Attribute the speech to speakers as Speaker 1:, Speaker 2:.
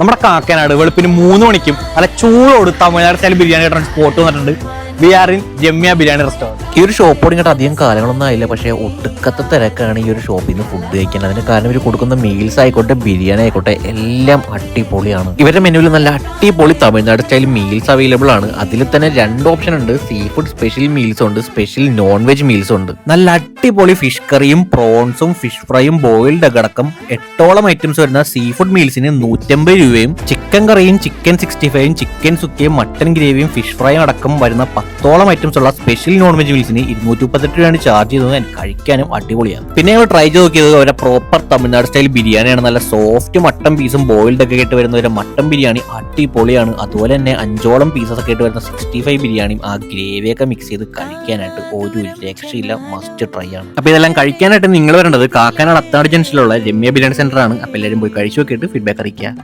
Speaker 1: നമ്മുടെ കാക്കനാട് വെളുപ്പിന് 3 മണിക്കും നല്ല ചൂടോട് തമിഴ്നാട് സ്റ്റൈൽ ബിരിയാണി കിട്ടുന്ന സ്പോട്ട് വന്നിട്ടുണ്ട്. We are in Jamia biryani restaurant.
Speaker 2: ഈ ഒരു ഷോപ്പ് തുടങ്ങിയിട്ട് അധികം കാലങ്ങളൊന്നും ആയില്ല, പക്ഷേ ഒട്ടുക്കത്തെ തിരക്കാണ് ഈ ഒരു ഷോപ്പിൽ നിന്ന് ഫുഡ് കഴിക്കാൻ. അതിന് കാരണം ഇവർ കൊടുക്കുന്ന മീൽസ് ആയിക്കോട്ടെ ബിരിയാണി ആയിക്കോട്ടെ എല്ലാം അടിപൊളിയാണ്. ഇവരുടെ മെനുവിൽ നല്ല അടിപൊളി തമിഴ്നാട് സ്റ്റൈൽ മീൽസ് അവൈലബിൾ ആണ്. അതിൽ തന്നെ 2 ഓപ്ഷൻ ഉണ്ട്. സീ ഫുഡ് സ്പെഷ്യൽ മീൽസ് ഉണ്ട്, സ്പെഷ്യൽ നോൺ വെജ് മീൽസ് ഉണ്ട്. നല്ല അടിപൊളി ഫിഷ് കറിയും പ്രോൺസും ഫിഷ് ഫ്രൈയും ബോയിൽഡ് അടക്കം 8ഓളം ഐറ്റംസ് വരുന്ന സീ ഫുഡ് മീൽസിന് 150 രൂപയും ചിക്കൻ കറിയും ചിക്കൻ 65 ചിക്കൻ സുക്കയും മട്ടൻ ഗ്രേവിയും ഫിഷ് ഫ്രൈയും അടക്കം വരുന്ന 10ഓളം ഐറ്റംസ് ഉള്ള സ്പെഷ്യൽ നോൺ വെജ് മീൽസിന് 238 രൂപയാണ് ചാർജ് ചെയ്തത്. എനിക്ക് കഴിക്കാനും അടിപൊളിയാണ്. പിന്നെ ഞങ്ങൾ ട്രൈ ചെയ്ത് നോക്കിയത് അവരുടെ പ്രോപ്പർ തമിഴ്നാട് സ്റ്റൈൽ ബിരിയാണിയാണ്. നല്ല സോഫ്റ്റ് മട്ടൻ പീസും ബോയിൽഡ് ഒക്കെ ആയിട്ട് വരുന്ന ഒരു മട്ടൻ ബിരിയാണി അടിപൊളിയാണ്. അതുപോലെ തന്നെ 5ഓളം പീസസ് ഒക്കെ ആയിട്ട് വരുന്ന 65 ബിരിയാണിയും ആ ഗ്രേവിയൊക്കെ മിക്സ് ചെയ്ത് കഴിക്കാനായിട്ട് ഒരു രക്ഷയില്ല, മസ്റ്റ് ട്രൈ ആണ്. അപ്പൊ ഇതെല്ലാം കഴിക്കാനായിട്ട് നിങ്ങൾ വരേണ്ടത് കാക്കനാട് അത്താട് ജംഗ്ഷനിലുള്ള രമ്യ ബിരിയാണി സെന്റർ ആണ്. അപ്പൊ എല്ലാവരും പോയി കഴിച്ചു നോക്കിയിട്ട് ഫീഡ്ബാക്ക് അറിയിക്കുക.